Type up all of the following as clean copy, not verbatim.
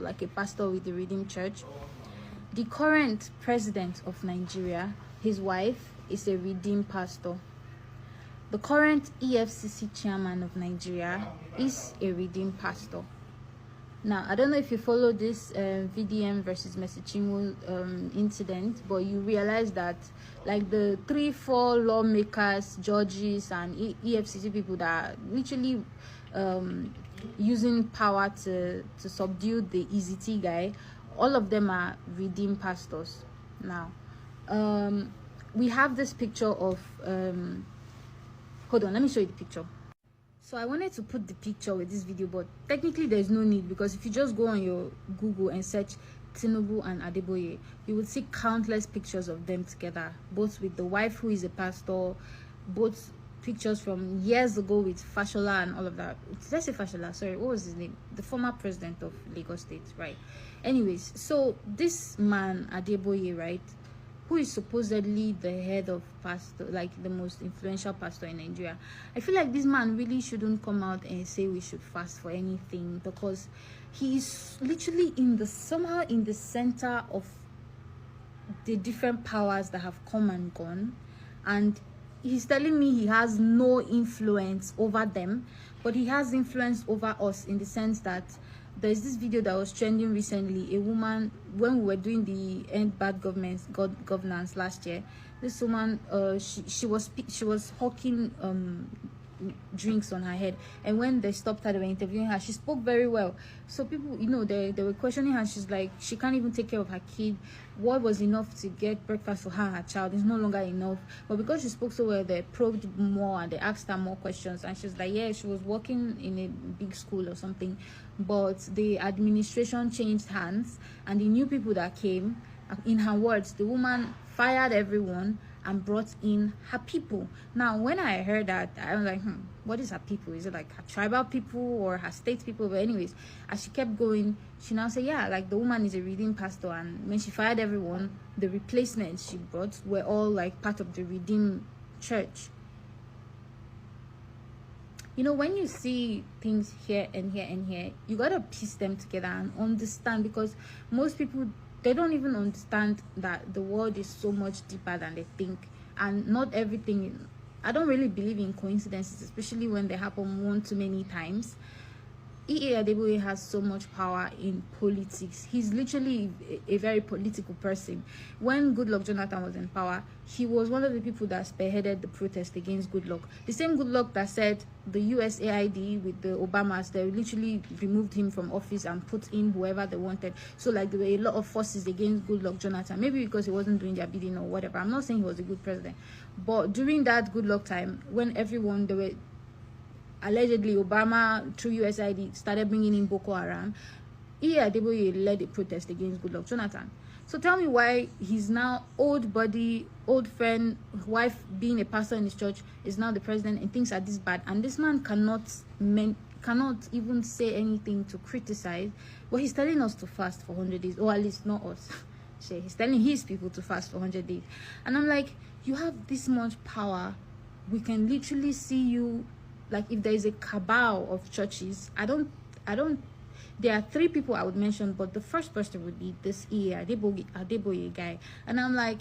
like a pastor with the Redeemed Church. The current president of Nigeria, his wife is a Redeemed pastor. The current EFCC chairman of Nigeria is a Redeemed pastor. Now, I don't know if you follow this VDM versus Mesichinwo incident, but you realize that like the 3-4 lawmakers, judges, and EFCC people that are literally using power to subdue the EZT guy, all of them are Redeemed pastors. Now, we have this picture of hold on, let me show you the picture. So I wanted to put the picture with this video, but technically there's no need, because if you just go on your Google and search Tinubu and Adeboye, you will see countless pictures of them together, both with the wife who is a pastor, both pictures from years ago with Fashola and all of that. Let's say Fashola, sorry, what was his name? The former president of Lagos State, right? Anyways, so this man Adeboye, right, who is supposedly the head of pastor, like the most influential pastor in Nigeria, I feel like this man really shouldn't come out and say we should fast for anything, because he is literally somehow in the center of the different powers that have come and gone, and he's telling me he has no influence over them, but he has influence over us, in the sense that there's this video that was trending recently. A woman, when we were doing the End Bad Governance last year, this woman, she was hawking drinks on her head, and when they stopped her, they were interviewing her, she spoke very well. So people, you know, they were questioning her. She's like, she can't even take care of her kid. What was enough to get breakfast for her and her child is no longer enough. But because she spoke so well, they probed more and they asked her more questions, and she's like, yeah, she was working in a big school or something, but the administration changed hands and the new people that came, in her words, the woman fired everyone and brought in her people. Now, when I heard that, I was like, what is her people? Is it like her tribal people or her state people? But anyways, as she kept going, she now said, yeah, like the woman is a Redeemed pastor, and when she fired everyone, the replacements she brought were all like part of the Redeemed Church. You know, when you see things here and here and here, you gotta piece them together and understand, because most people, they don't even understand that the world is so much deeper than they think, and not everything. I don't really believe in coincidences, especially when they happen one too many times. Adeboye has so much power in politics. He's literally a very political person. When Goodluck Jonathan was in power, he was one of the people that spearheaded the protest against Goodluck. The same Goodluck that said the USAID with the Obamas, they literally removed him from office and put in whoever they wanted. So like there were a lot of forces against Goodluck Jonathan, maybe because he wasn't doing their bidding or whatever. I'm not saying he was a good president, but during that Goodluck time, when everyone, they were allegedly, Obama through USAID started bringing in Boko Haram, Adeboye led a protest against Goodluck Jonathan. So tell me why he's now old buddy, old friend, wife being a pastor in his church, is now the president, and things are this bad, and this man cannot even say anything to criticize. But he's telling us to fast for 100 days, or at least not us. He's telling his people to fast for 100 days, and I'm like, you have this much power. We can literally see you. Like, if there is a cabal of churches, I don't, there are 3 people I would mention, but the first person would be this Adeboye guy. And I'm like,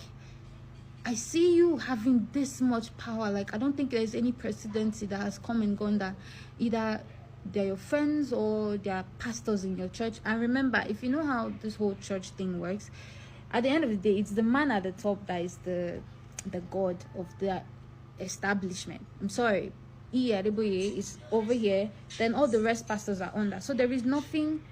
I see you having this much power. Like, I don't think there's any presidency that has come and gone that either they're your friends or they're pastors in your church. And remember, if you know how this whole church thing works, at the end of the day, it's the man at the top that is the god of the establishment. I'm sorry, Adeboye is over here, then all the rest pastors are under. So there is nothing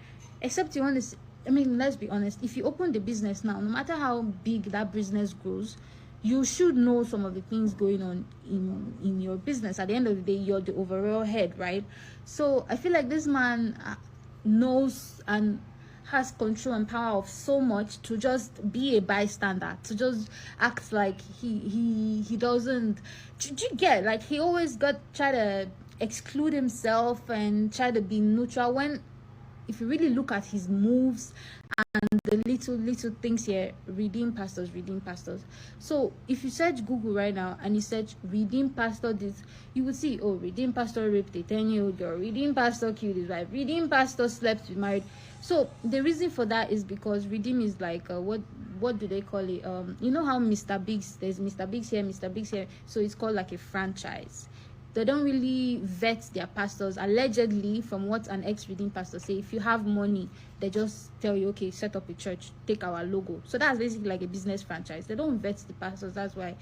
except you want to. I mean, let's be honest. If you open the business now, no matter how big that business grows, you should know some of the things going on in your business. At the end of the day, you're the overall head, right? So I feel like this man knows and has control and power of so much to just be a bystander, to just act like he doesn't. Do you get, like, he always try to exclude himself and try to be neutral, when if you really look at his moves and the little things here, Redeemed pastors. So if you search Google right now and you search Redeemed pastor this, you will see, oh, Redeemed pastor raped a 10-year-old girl, Redeemed pastor killed his wife, Redeemed pastor slept with married. So the reason for that is because Redeem is like what do they call it? You know how Mr. Biggs, there's Mr. Biggs here, Mr. Biggs here, so it's called like a franchise. They don't really vet their pastors. Allegedly, from what an ex-Redeem pastor say, if you have money, they just tell you, okay, set up a church, take our logo. So that's basically like a business franchise. They don't vet the pastors. That's why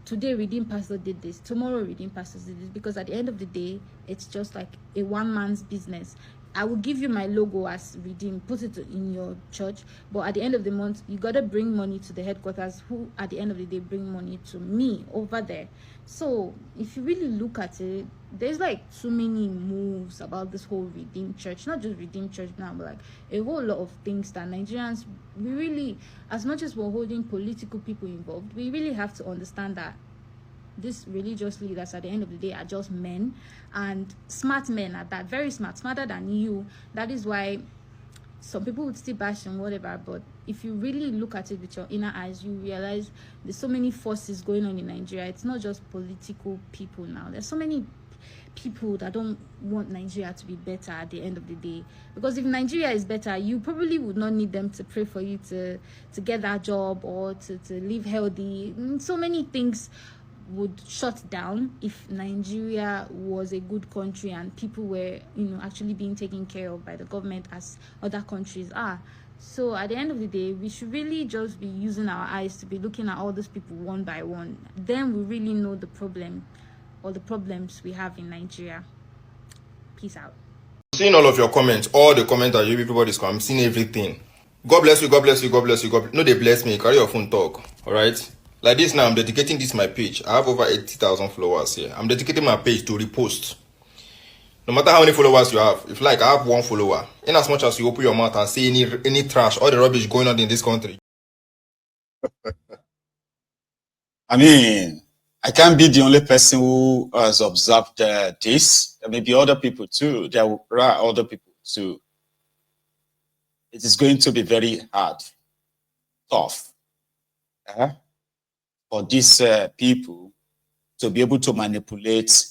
today Redeem pastor did this, tomorrow Redeem pastors did this, because at the end of the day, it's just like a one man's business. I will give you my logo as Redeem, put it in your church, but at the end of the month, you gotta bring money to the headquarters, who at the end of the day bring money to me over there. So if you really look at it, there's like too many moves about this whole Redeem Church, not just Redeem Church now, but like a whole lot of things that Nigerians, we really, as much as we're holding political people involved, we really have to understand that these religious leaders at the end of the day are just men, and smart men at that, very smart, smarter than you. That is why some people would still bash and whatever, but if you really look at it with your inner eyes, you realize there's so many forces going on in Nigeria. It's not just political people now. There's so many people that don't want Nigeria to be better at the end of the day, because if Nigeria is better, you probably would not need them to pray for you to get that job or to live healthy. So many things would shut down if Nigeria was a good country and people were, actually being taken care of by the government as other countries are. So at the end of the day, we should really just be using our eyes to be looking at all those people one by one. Then we really know the problem or the problems we have in Nigeria. Peace out. I'm seeing all of your comments, all the comments that everybody's coming. I'm seeing everything. God bless you, God bless you, God bless you, God. No, they bless me. Carry your phone talk. All right. Like this now, I'm dedicating this my page. I have over 80,000 followers here. I'm dedicating my page to repost. No matter how many followers you have, if like I have one follower, in as much as you open your mouth and say any trash, all the rubbish going on in this country. I mean, I can't be the only person who has observed this. There may be other people too. There are other people too. It is going to be very hard, tough. For these people to be able to manipulate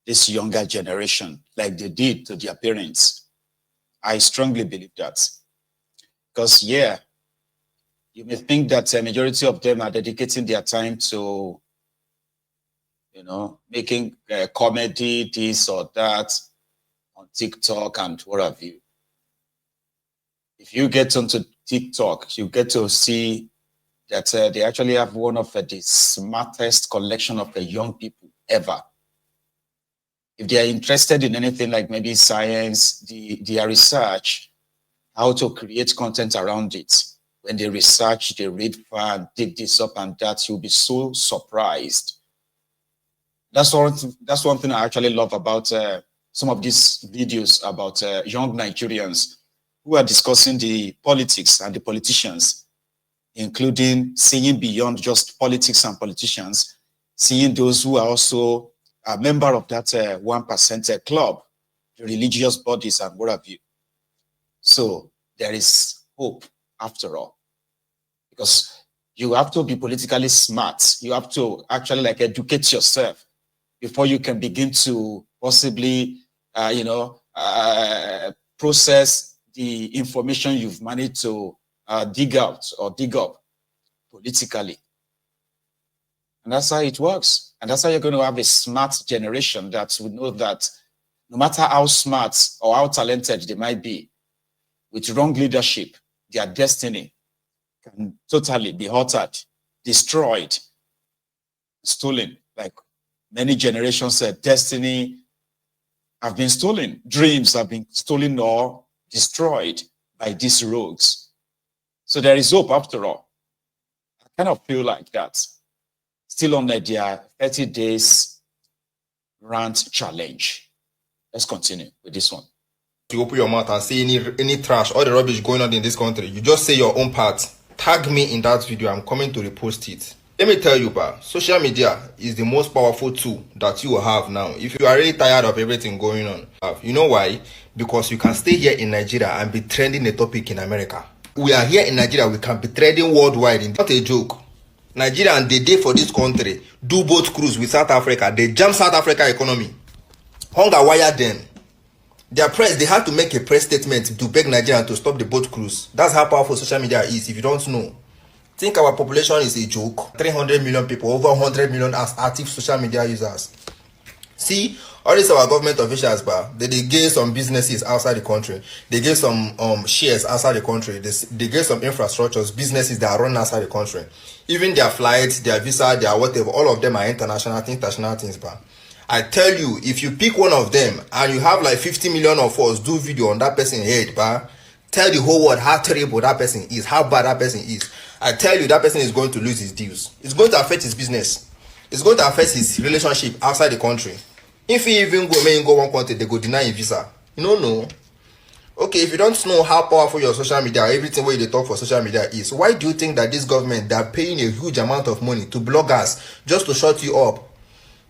this younger generation like they did to their parents. I strongly believe that. Because, yeah, you may think that a majority of them are dedicating their time to, making comedy, this or that, on TikTok and what have you. If you get onto TikTok, you get to see that they actually have one of the smartest collection of the young people ever. If they are interested in anything like maybe science, their research, how to create content around it. When they research, they read far and dig this up and that, you'll be so surprised. That's one thing I actually love about some of these videos about young Nigerians who are discussing the politics and the politicians, including seeing beyond just politics and politicians, seeing those who are also a member of that 1% club, the religious bodies and what have you. So there is hope after all, because you have to be politically smart. You have to actually educate yourself before you can begin to possibly, process the information you've managed to dig out or dig up politically. And that's how it works. And that's how you're going to have a smart generation that would know that no matter how smart or how talented they might be, with wrong leadership, their destiny can totally be altered, destroyed, stolen. Like many generations said, destiny have been stolen. Dreams have been stolen or destroyed by these rogues. So there is hope after all. I kind of feel like that. Still on their 30 days rant challenge. Let's continue with this one. You open your mouth and say any trash, all the rubbish going on in this country. You just say your own part. Tag me in that video. I'm coming to repost it. Let me tell you, social media is the most powerful tool that you will have now. If you are really tired of everything going on. You know why? Because you can stay here in Nigeria and be trending a topic in America. We are here in Nigeria, we can be trading worldwide. It's not a joke. Nigeria and the day for this country do both cruise with South Africa. They jam South Africa economy. Hunger wire them. Their press, they had to make a press statement to beg Nigeria to stop the boat cruise. That's how powerful social media is, if you don't know. Think our population is a joke. 300 million people, over 100 million as active social media users. See, all these our government officials, but they gave some businesses outside the country. They gave some shares outside the country. They gave some infrastructures, businesses that are run outside the country. Even their flights, their visa, their whatever, all of them are international things, but I tell you, if you pick one of them and you have like 50 million of us do video on that person's head, but tell the whole world how terrible that person is, how bad that person is. I tell you, that person is going to lose his deals. It's going to affect his business. It's going to affect his relationship outside the country. If he even go one country, they go deny him visa. You don't know. Okay, if you don't know how powerful your social media, everything where they talk for social media is, why do you think that this government, they're paying a huge amount of money to bloggers just to shut you up?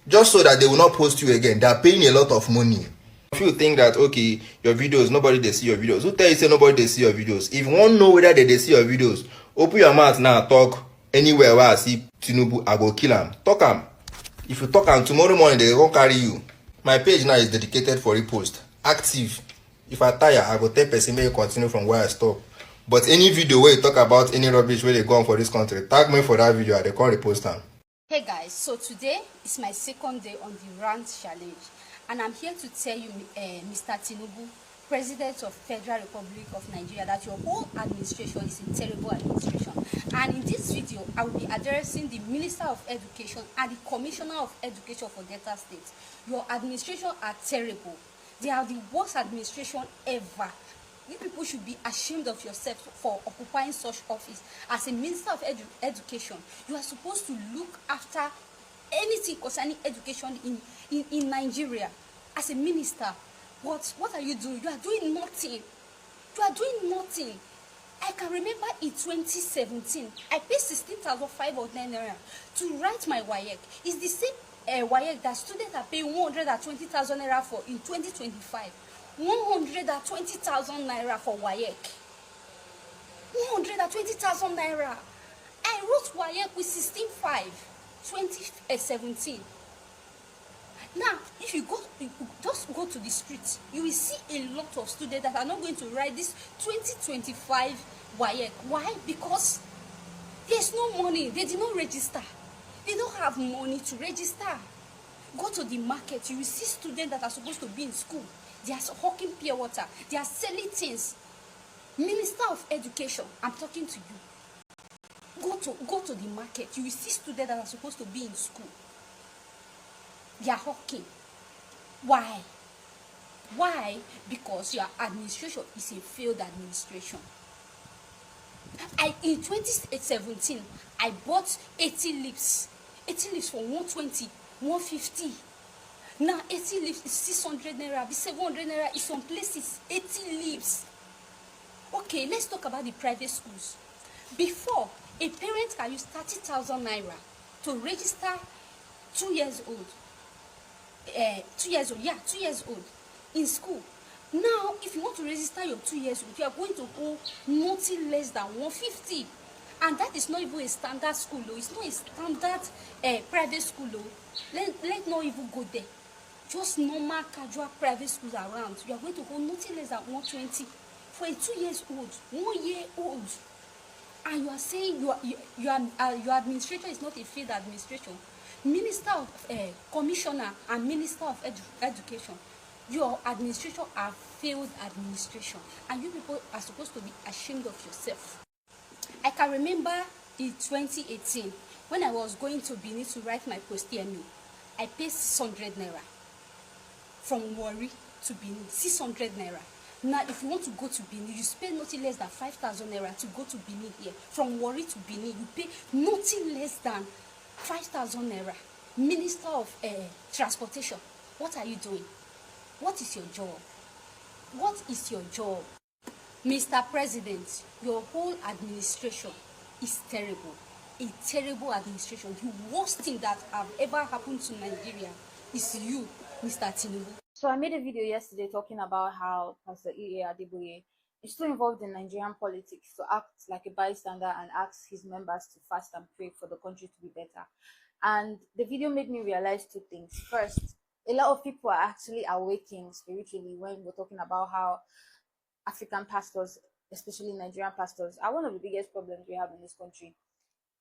Just so that they will not post you again. They're paying a lot of money. If you think that, okay, your videos, nobody they see your videos. Who tell you say nobody they see your videos? If you want to know whether they see your videos, open your mouth now, talk anywhere where I see Tinubu, I go kill him. Talk him. If you talk him, tomorrow morning, they won't carry you. My page now is dedicated for repost. Active. If I tire, I go tell person may continue from where I stop. But any video where you talk about any rubbish where they go on for this country, tag me for that video, they call repost them. Hey guys, so today is my second day on the Rants challenge, and I'm here to tell you, Mr. Tinubu, President of Federal Republic of Nigeria, that your whole administration is a terrible administration. And in this video, I will be addressing the Minister of Education and the Commissioner of Education for Delta State. Your administration are terrible. They are the worst administration ever. You people should be ashamed of yourself for occupying such office. As a Minister of Education, you are supposed to look after anything concerning education in Nigeria. As a minister, what are you doing? You are doing nothing. You are doing nothing. I can remember in 2017, I paid 16,500 naira to write my WAEC. It's the same WAEC that students are paying 120,000 naira for in 2025. 120,000 naira for WAEC. 120,000 naira. I wrote WAEC with 16.5, 2017. Now, if you just go to the streets, you will see a lot of students that are not going to write this 2025 WAEC. Why? Because there's no money. They did not register. They don't have money to register. Go to the market, you will see students that are supposed to be in school. They are hawking pure water. They are selling things. Minister of Education, I'm talking to you. Go to the market. You will see students that are supposed to be in school. They are hawking. Why? Why? Because your administration is a failed administration. In 2017, I bought 80 leaves. 80 leaves for 120, 150. Now 80 leaves is 600 naira, 700 naira is some places 80 leaves. Okay, let's talk about the private schools. Before, a parent can use 30,000 naira to register 2 years old. 2 years old, yeah, 2 years old in school. Now, if you want to register your 2 years old, you are going to owe nothing less than 150. And that is not even a standard school, though. It's not a standard private school, though. Let's not even go there. Just normal, casual private schools around. You are going to owe nothing less than 120 for a 2 years old, 1 year old. And you are saying your administration is not a failed administration. Minister of Commissioner and Minister of Education, your administration are failed administration, and you people are supposed to be ashamed of yourself. I can remember in 2018 when I was going to Benin to write my post-TME, I paid 600 naira from Warri to Benin. 600 naira. Now, if you want to go to Benin, you spend nothing less than 5,000 naira to go to Benin here. From Warri to Benin, you pay nothing less than 5,000 naira. Minister of Transportation, what are you doing? What is your job? What is your job? Mr. President, your whole administration is terrible. A terrible administration. The worst thing that have ever happened to Nigeria is you, Mr. Tinubu. So I made a video yesterday talking about how Pastor Adeboye is still involved in Nigerian politics to act like a bystander and ask his members to fast and pray for the country to be better. And the video made me realize two things. First, a lot of people are actually awakening spiritually when we're talking about how African pastors, especially Nigerian pastors, are one of the biggest problems we have in this country.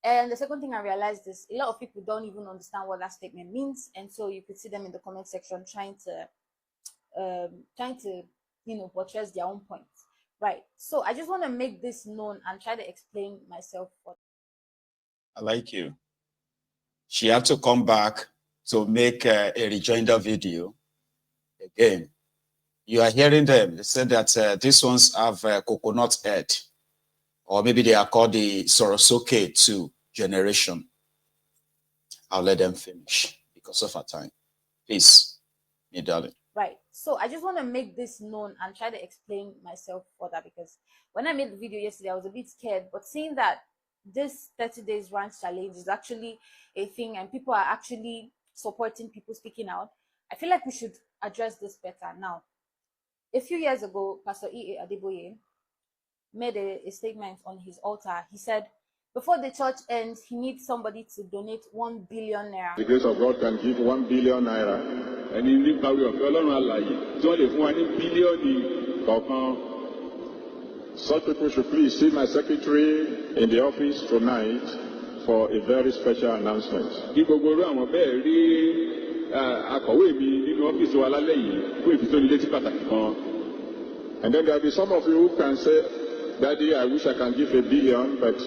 And the second thing I realized is a lot of people don't even understand what that statement means, and so you could see them in the comment section trying to buttress their own points, right? So I just want to make this known and try to explain myself. I like you. She had to come back to make a rejoinder video again. You are hearing them. They said that these ones have coconut head, or maybe they are called the Sorosoke 2 generation. I'll let them finish because of our time. Please, me darling. Right. So I just want to make this known and try to explain myself further, because when I made the video yesterday, I was a bit scared. But seeing that this 30 days rant challenge is actually a thing and people are actually supporting people speaking out, I feel like we should address this better. Now, a few years ago, Pastor Adeboye made a statement on his altar. He said, before the church ends, he needs somebody to donate 1 billion naira. The grace of God can give 1 billion naira. And in the power of God, it's only 1 billion. Such people should please see my secretary in the office tonight for a very special announcement. And then there will be some of you who can say, Daddy, I wish I can give 1 billion, but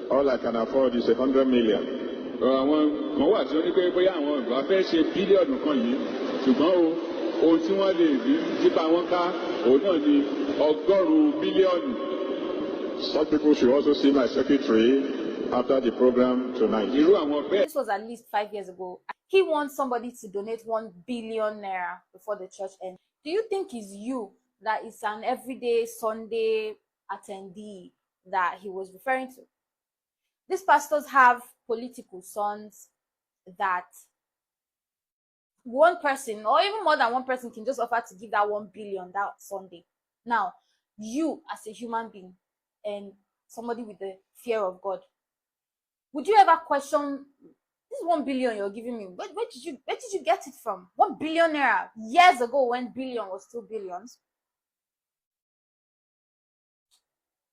all I can afford is 100 million. Àwọn kan wà tí ó ní pé bóyá àwọn ìgbà fẹ́ ṣe bílíọ̀nù kan yìí, ṣùgbọ́n ohun tí wọ́n lè rí nípa wọn ká òun náà ni 100 bílíọ̀nù. Such people should also see my secretary after the program tonight. This was at least 5 years ago. He wants somebody to donate 1 billion naira before the church ends. Do you think it's you that is an everyday Sunday attendee that he was referring to? These pastors have political sons that one person or even more than one person can just offer to give that 1 billion that Sunday. Now, you as a human being and somebody with the fear of God, would you ever question this 1 billion you're giving me? Where did you get it from? 1 billion naira years ago when billion was still billions.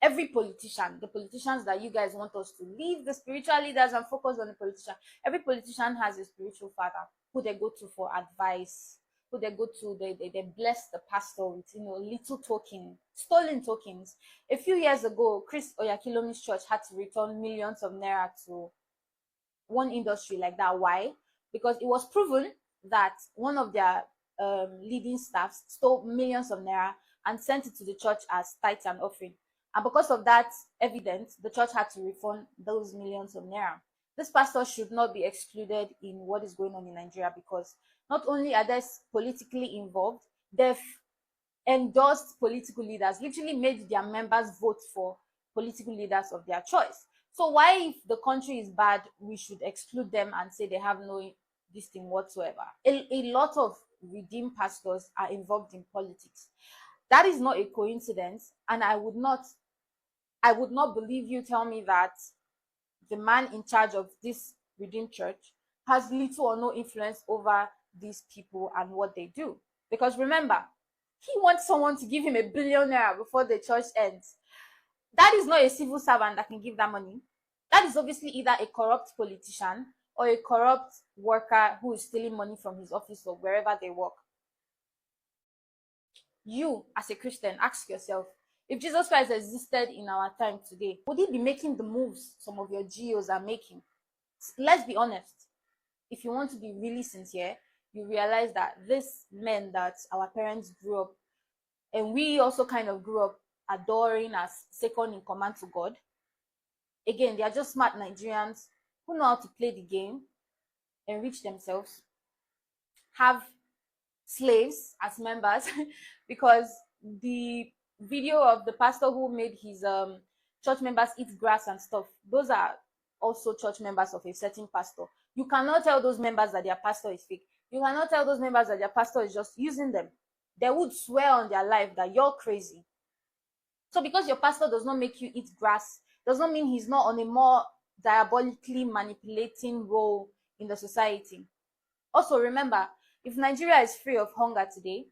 Every politician, the politicians that you guys want us to leave the spiritual leaders and focus on the politician, every politician has a spiritual father who they go to for advice, who they go to, they bless the pastor with, little token, stolen tokens. A few years ago, Chris Oyakilomi's church had to return millions of naira to one industry like that. Why? Because it was proven that one of their leading staffs stole millions of naira and sent it to the church as tithes and offering. And because of that evidence, the church had to refund those millions of naira. This pastor should not be excluded in what is going on in Nigeria, because not only are they politically involved, they've endorsed political leaders, literally made their members vote for political leaders of their choice. So why, if the country is bad, we should exclude them and say they have no this thing whatsoever? A lot of redeemed pastors are involved in politics. That is not a coincidence, and I would not believe you tell me that the man in charge of this redeemed church has little or no influence over these people and what they do. Because remember, he wants someone to give him 1 billion naira before the church ends. That is not a civil servant that can give that money. That is obviously either a corrupt politician or a corrupt worker who is stealing money from his office or wherever they work. You, as a Christian, ask yourself, if Jesus Christ existed in our time today, would he be making the moves some of your GOs are making? Let's be honest. If you want to be really sincere, you realize that these men that our parents grew up, and we also kind of grew up adoring as second in command to God, again, they are just smart Nigerians who know how to play the game, enrich themselves, have slaves as members, because the video of the pastor who made his church members eat grass and stuff, those are also church members of a certain pastor. You cannot tell those members that their pastor is fake. You cannot tell those members that their pastor is just using them. They would swear on their life that you're crazy. So because your pastor does not make you eat grass, does not mean he's not on a more diabolically manipulating role in the society. Also remember, If Nigeria is free of hunger today,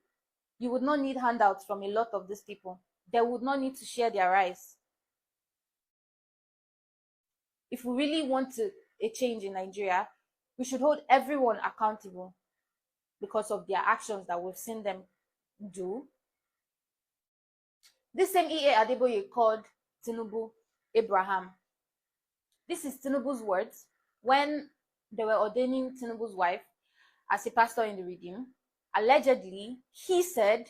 you would not need handouts from a lot of these people. They would not need to share their rice. If we really want a change in Nigeria, we should hold everyone accountable because of their actions that we've seen them do. This same EA Adeboye called Tinubu Abraham. This is Tinubu's words when they were ordaining Tinubu's wife as a pastor in the Redeem. Allegedly, he said